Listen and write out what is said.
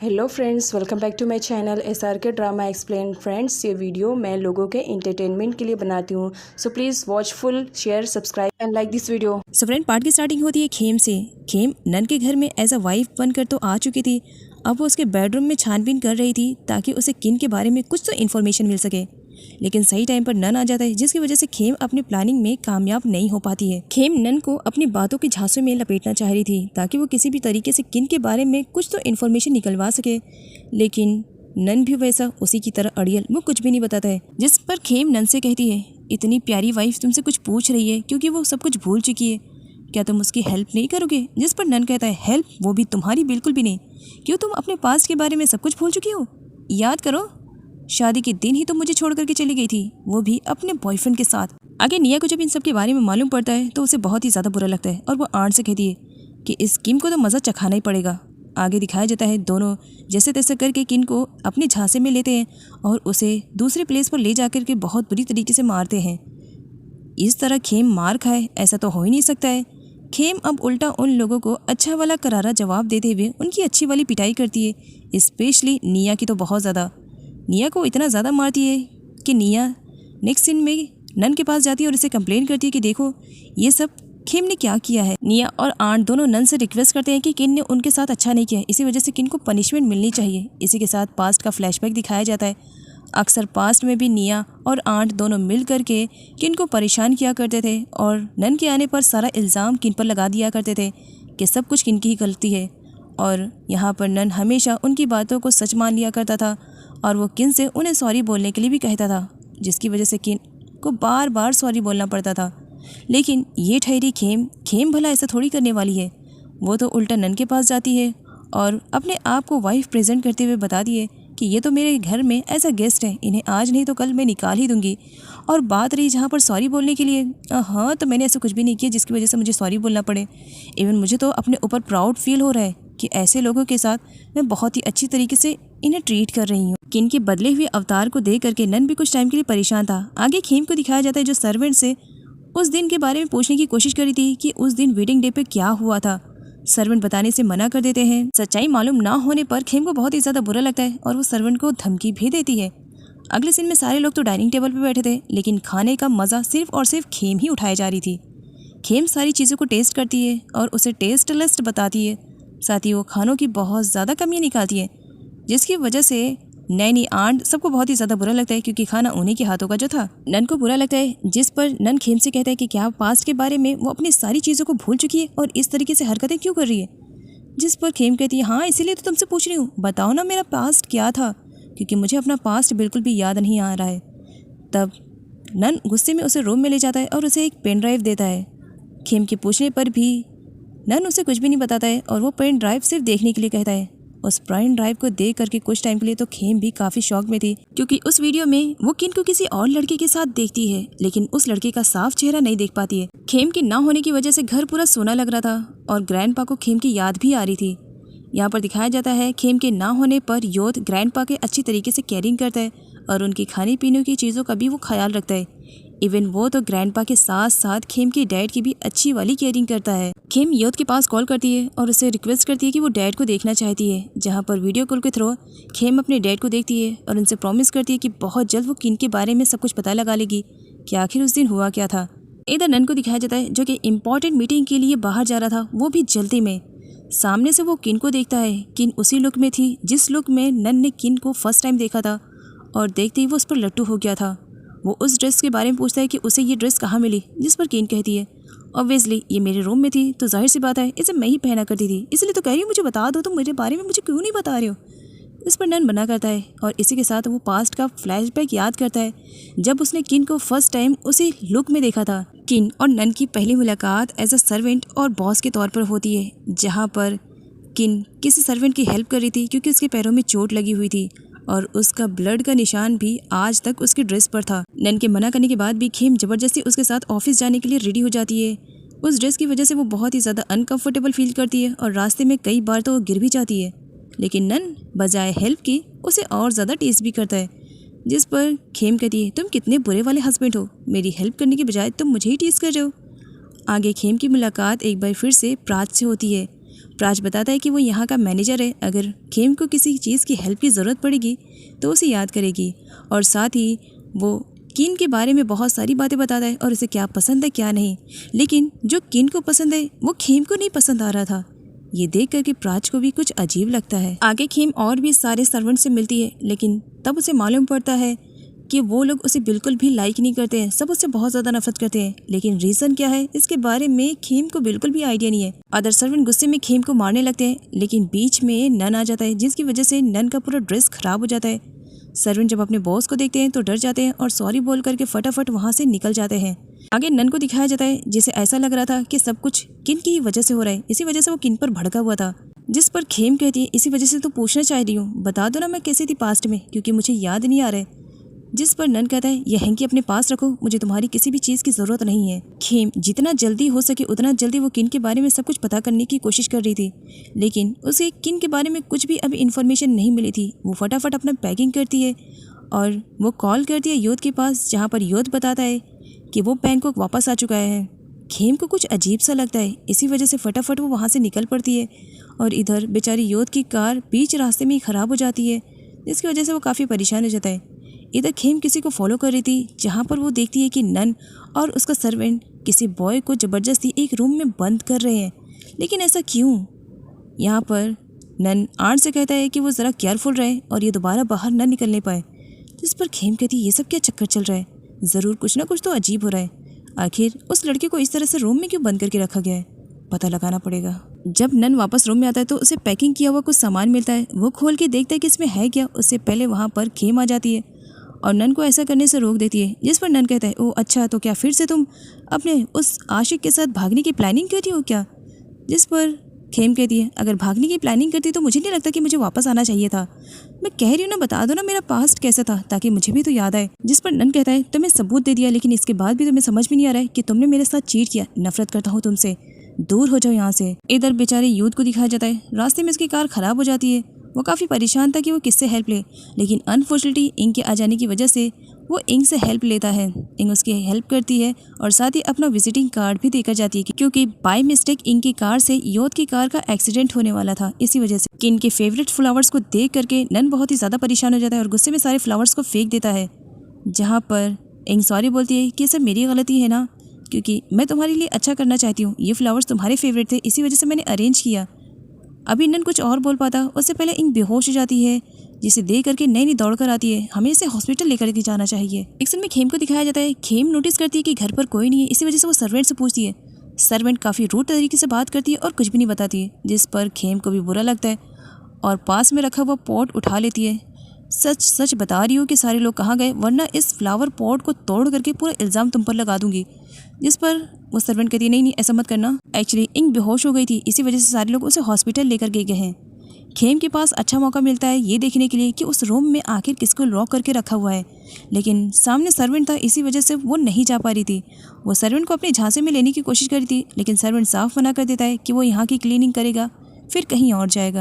Hello friends, welcome back to my channel SRK drama explain. Friends, ये video मैं लोगों के एंटरटेनमेंट के लिए बनाती हूँ, so please watch full, share, subscribe and like this video. So friend, part की स्टार्टिंग होती है खेम से। खेम नन के घर में एज अ वाइफ बनकर तो आ चुकी थी। अब वो उसके बेडरूम में छानबीन कर रही थी ताकि उसे किन के बारे में कुछ तो इन्फॉर्मेशन मिल सके। लेकिन सही टाइम पर नन आ जाता है, जिसकी वजह से खेम अपनी प्लानिंग में कामयाब नहीं हो पाती है। खेम नन को अपनी बातों के झांसों में लपेटना चाह रही थी ताकि वो किसी भी तरीके से किन के बारे में कुछ तो इन्फॉर्मेशन निकलवा सके, लेकिन नन भी वैसा उसी की तरह अड़ियल, वो कुछ भी नहीं बताता है। जिस पर खेम नन से कहती है, इतनी प्यारी वाइफ तुमसे कुछ पूछ रही है क्योंकि वो सब कुछ भूल चुकी है, क्या तुम उसकी हेल्प नहीं करोगे? जिस पर नन कहता है, हेल्प? वो भी तुम्हारी? बिल्कुल भी नहीं। क्यों, तुम अपने पास्ट के बारे में सब कुछ भूल चुकी हो? याद करो, शादी के दिन ही तुम मुझे छोड़ करके चली गई थी, वो भी अपने बॉयफ्रेंड के साथ। आगे निया को जब इन सब के बारे में मालूम पड़ता है तो उसे बहुत ही ज़्यादा बुरा लगता है और वो आंट से कहती है कि इस किम को तो मज़ा चखाना ही पड़ेगा। आगे दिखाया जाता है दोनों जैसे तैसे करके किन को अपने झांसे में लेते हैं और उसे दूसरे प्लेस पर ले जाकर के बहुत बुरी तरीके से मारते हैं। इस तरह खेम मार खाए, ऐसा तो हो ही नहीं सकता है। खेम अब उल्टा उन लोगों को अच्छा वाला करारा जवाब देते हुए उनकी अच्छी वाली पिटाई करती है। स्पेशली निया की तो बहुत ज़्यादा। निया को इतना ज़्यादा मारती है कि निया नेक्स्ट सीन में नन के पास जाती है और उसे कंप्लेन करती है कि देखो ये सब खेम ने क्या किया है। निया और आंट दोनों नन से रिक्वेस्ट करते हैं कि किन ने उनके साथ अच्छा नहीं किया, इसी वजह से किन को पनिशमेंट मिलनी चाहिए। इसी के साथ पास्ट का फ्लैशबैक दिखाया जाता है। अक्सर पास्ट में भी निया और आंट दोनों मिल करके किन को परेशान किया करते थे और नन के आने पर सारा इल्ज़ाम किन पर लगा दिया करते थे कि सब कुछ किन की ही गलती है। और यहाँ पर नन हमेशा उनकी बातों को सच मान लिया करता था और वो किन से उन्हें सॉरी बोलने के लिए भी कहता था, जिसकी वजह से किन को बार बार सॉरी बोलना पड़ता था। लेकिन ये ठहरी खेम भला ऐसा थोड़ी करने वाली है। वो तो उल्टा नन के पास जाती है और अपने आप को वाइफ प्रेजेंट करते हुए बताती है कि ये तो मेरे घर में एज अ गेस्ट है, इन्हें आज नहीं तो कल मैं निकाल ही दूंगी। और बात रही जहाँ पर सॉरी बोलने के लिए, हाँ तो मैंने ऐसा कुछ भी नहीं किया जिसकी वजह से मुझे सॉरी बोलना पड़े। इवन मुझे तो अपने ऊपर प्राउड फील हो रहा है कि ऐसे लोगों के साथ मैं बहुत ही अच्छी तरीके से इन्हें ट्रीट कर रही हूँ। किन के बदले हुए अवतार को देख करके नन भी कुछ टाइम के लिए परेशान था। आगे खेम को दिखाया जाता है जो सर्वेंट से उस दिन के बारे में पूछने की कोशिश करी थी कि उस दिन वेडिंग डे पे क्या हुआ था। सर्वेंट बताने से मना कर देते हैं। सच्चाई मालूम ना होने पर खेम को बहुत ही ज़्यादा बुरा लगता है और वो सर्वेंट को धमकी भी देती है। अगले सीन में सारे लोग तो डाइनिंग टेबल पर बैठे थे, लेकिन खाने का मज़ा सिर्फ और सिर्फ खेम ही उठाई जा रही थी। खेम सारी चीज़ों को टेस्ट करती है और उसे टेस्ट लिस्ट बताती है। साथ ही वो खानों की बहुत ज़्यादा कमियाँ निकालती है, जिसकी वजह से नैनी आंट सबको बहुत ही ज़्यादा बुरा लगता है क्योंकि खाना उन्हीं के हाथों का जो था। नन को बुरा लगता है, जिस पर नन खेम से कहता है कि क्या पास्ट के बारे में वो अपनी सारी चीज़ों को भूल चुकी है और इस तरीके से हरकतें क्यों कर रही है। जिस पर खेम कहती है, हाँ इसीलिए तो तुमसे पूछ रही हूँ, बताओ ना मेरा पास्ट क्या था, क्योंकि मुझे अपना पास्ट बिल्कुल भी याद नहीं आ रहा है। तब नन गुस्से में उसे रूम में ले जाता है और उसे एक पेन ड्राइव देता है। खेम के पूछने पर भी नन उसे कुछ भी नहीं बताता है और वो पेन ड्राइव सिर्फ देखने के लिए कहता है। उस पेन ड्राइव को देख करके कुछ टाइम के लिए तो खेम भी काफ़ी शॉक में थी, क्योंकि उस वीडियो में वो किन को किसी और लड़के के साथ देखती है, लेकिन उस लड़के का साफ चेहरा नहीं देख पाती है। खेम के ना होने की वजह से घर पूरा सोना लग रहा था और ग्रैंडपा को खेम की याद भी आ रही थी। यहाँ पर दिखाया जाता है खेम के ना होने पर योध ग्रैंडपा के अच्छी तरीके से केयरिंग करता है और उनकी खाने पीने की चीज़ों का भी वो ख्याल रखता है। इवन वो तो ग्रैंडपा के साथ साथ खेम के डैड की भी अच्छी वाली केयरिंग करता है। खेम योध के पास कॉल करती है और उसे रिक्वेस्ट करती है कि वो डैड को देखना चाहती है, जहाँ पर वीडियो कॉल के थ्रू खेम अपने डैड को देखती है और उनसे प्रॉमिस करती है कि बहुत जल्द वो किन के बारे में सब कुछ पता लगा लेगी कि आखिर उस दिन हुआ क्या था। इधर नन को दिखाया जाता है जो कि इम्पॉर्टेंट मीटिंग के लिए बाहर जा रहा था, वो भी जल्दी में। सामने से वो किन को देखता है। किन उसी लुक में थी जिस लुक में नन ने किन को फर्स्ट टाइम देखा था और देखते ही वो उस पर लट्टू हो गया था। वो उस ड्रेस के बारे में पूछता है कि उसे ये ड्रेस कहाँ मिली, जिस पर किन कहती है, ऑब्वियसली ये मेरे रूम में थी तो जाहिर सी बात है इसे मैं ही पहना करती थी, इसलिए तो कह रही हूँ मुझे बता दो, तुम मेरे बारे में मुझे क्यों नहीं बता रहे हो। इस पर नन मना करता है और इसी के साथ वो पास्ट का फ्लैशबैक याद करता है जब उसने किन को फर्स्ट टाइम उसी लुक में देखा था। किन और नन की पहली मुलाकात एज अ सर्वेंट और बॉस के तौर पर होती है, जहाँ पर किन किसी सर्वेंट की हेल्प कर रही थी क्योंकि उसके पैरों में चोट लगी हुई थी और उसका ब्लड का निशान भी आज तक उसकी ड्रेस पर था। नन के मना करने के बाद भी खेम जबरदस्ती उसके साथ ऑफिस जाने के लिए रेडी हो जाती है। उस ड्रेस की वजह से वो बहुत ही ज़्यादा अनकंफर्टेबल फील करती है और रास्ते में कई बार तो वो गिर भी जाती है, लेकिन नन बजाय हेल्प की उसे और ज़्यादा टीज भी करता है। जिस पर खेम कहती है, तुम कितने बुरे वाले हस्बैंड हो, मेरी हेल्प करने के बजाय तुम मुझे ही टीज कर रहे हो। आगे खेम की मुलाकात एक बार फिर से प्राच से होती है। प्राच बताता है कि वो यहाँ का मैनेजर है, अगर खेम को किसी चीज़ की हेल्प की ज़रूरत पड़ेगी तो उसे याद करेगी। और साथ ही वो किन के बारे में बहुत सारी बातें बताता है और उसे क्या पसंद है क्या नहीं। लेकिन जो किन को पसंद है वो खेम को नहीं पसंद आ रहा था। ये देख करके प्राच को भी कुछ अजीब लगता है। आगे खेम और भी सारे सर्वेंट से मिलती है, लेकिन तब उसे मालूम पड़ता है कि वो लोग उसे बिल्कुल भी लाइक नहीं करते हैं, सब उससे बहुत ज़्यादा नफरत करते हैं। लेकिन रीज़न क्या है इसके बारे में खेम को बिल्कुल भी आइडिया नहीं है। अदर सर्वेंट गुस्से में खेम को मारने लगते हैं, लेकिन बीच में नन आ जाता है, जिसकी वजह से नन का पूरा ड्रेस खराब हो जाता है। सर्वेंट जब अपने बॉस को देखते हैं तो डर जाते हैं और सॉरी बोल करके फटाफट वहाँ से निकल जाते हैं। आगे नन को दिखाया जाता है जिसे ऐसा लग रहा था कि सब कुछ किन की ही वजह से हो रहा है, इसी वजह से वो किन पर भड़का हुआ था। जिस पर खेम कहती है इसी वजह से तो पूछना चाह रही हूँ, बता दो ना मैं कैसी थी पास्ट में, क्योंकि मुझे याद नहीं आ रहा है। जिस पर नन कहता है यह हैंकी अपने पास रखो, मुझे तुम्हारी किसी भी चीज़ की ज़रूरत नहीं है। खेम जितना जल्दी हो सके उतना जल्दी वो किन के बारे में सब कुछ पता करने की कोशिश कर रही थी, लेकिन उसे किन के बारे में कुछ भी अभी इन्फॉर्मेशन नहीं मिली थी। वो फटाफट अपना पैकिंग करती है और वो कॉल करती है योध के पास, जहाँ पर योध बताता है कि वो बैंकॉक वापस आ चुका है। खेम को कुछ अजीब सा लगता है, इसी वजह से फटाफट वो वहाँ से निकल पड़ती है। और इधर बेचारी योध की कार बीच रास्ते में ही ख़राब हो जाती है, जिसकी वजह से वो काफ़ी परेशान हो जाता है। इधर खेम किसी को फॉलो कर रही थी, जहाँ पर वो देखती है कि नन और उसका सर्वेंट किसी बॉय को ज़बरदस्ती एक रूम में बंद कर रहे हैं। लेकिन ऐसा क्यों? यहाँ पर नन आर्ट से कहता है कि वो ज़रा केयरफुल रहे और ये दोबारा बाहर न निकलने पाए। जिस पर खेम कहती है ये सब क्या चक्कर चल रहा है, ज़रूर कुछ ना कुछ तो अजीब हो रहा है। आखिर उस लड़के को इस तरह से रूम में क्यों बंद करके रखा गया है, पता लगाना पड़ेगा। जब नन वापस रूम में आता है तो उसे पैकिंग किया हुआ कुछ सामान मिलता है। वो खोल के देखता है कि इसमें है क्या। उससे पहले वहाँ पर खेम आ जाती है और नन को ऐसा करने से रोक देती है। जिस पर नन कहता है ओह अच्छा, तो क्या फिर से तुम अपने उस आशिक के साथ भागने की प्लानिंग कर रही हो क्या? जिस पर खेम कहती है अगर भागने की प्लानिंग करती तो मुझे नहीं लगता कि मुझे वापस आना चाहिए था। मैं कह रही हूँ ना, बता दो ना मेरा पास्ट कैसा था, ताकि मुझे भी तो याद आए। जिस पर नन कहता है तुम्हें सबूत दे दिया, लेकिन इसके बाद भी तुम्हें समझ में नहीं आ रहा है कि तुमने मेरे साथ चीट किया। नफरत करता हूँ तुमसे, दूर हो जाओ यहाँ से। इधर बेचारे यूथ को दिखाया जाता है, रास्ते में उसकी कार खराब हो जाती है। वो काफ़ी परेशान था कि वो किससे हेल्प ले, लेकिन अनफॉर्चुनेटली इंग के आ जाने की वजह से वो इंग से हेल्प लेता है। इंग उसकी हेल्प करती है और साथ ही अपना विजिटिंग कार्ड भी देकर जाती है, क्योंकि बाय मिस्टेक इंग की कार से योध की कार का एक्सीडेंट होने वाला था। इसी वजह से किन के फेवरेट फ्लावर्स को देख करके नन बहुत ही ज़्यादा परेशान हो जाता है और गुस्से में सारे फ्लावर्स को फेंक देता है। जहाँ पर इंग सॉरी बोलती है कि सब मेरी गलती है ना, क्योंकि मैं तुम्हारे लिए अच्छा करना चाहती हूँ। ये फ्लावर्स तुम्हारे फेवरेट थे, इसी वजह से मैंने अरेंज किया। अभी नन कुछ और बोल पाता, उससे पहले इंग बेहोश हो जाती है, जिसे देख करके नई दौड़ कर आती है। हमें इसे हॉस्पिटल लेकर के जाना चाहिए। एक्शन में खेम को दिखाया जाता है। खेम नोटिस करती है कि घर पर कोई नहीं है, इसी वजह से वो सर्वेंट से पूछती है। सर्वेंट काफ़ी रूड तरीके से बात करती है और कुछ भी नहीं बताती है, जिस पर खेम को भी बुरा लगता है और पास में रखा हुआ पॉट उठा लेती है। सच सच बता रही हूँ कि सारे लोग कहाँ गए, वरना इस फ्लावर पॉट को तोड़ करके पूरा इल्ज़ाम तुम पर लगा दूंगी। जिस पर वो सर्वेंट कहती है नहीं नहीं ऐसा मत करना, एक्चुअली इंग बेहोश हो गई थी, इसी वजह से सारे लोग उसे हॉस्पिटल लेकर गए हैं। खेम के पास अच्छा मौका मिलता है ये देखने के लिए कि उस रूम में आखिर किसको लॉक करके रखा हुआ है, लेकिन सामने सर्वेंट था, इसी वजह से वो नहीं जा पा रही थी। वो सर्वेंट को अपने झांसे में लेने की कोशिश कर रही थी, लेकिन सर्वेंट साफ मना कर देता है कि वो यहाँ की क्लीनिंग करेगा, फिर कहीं और जाएगा।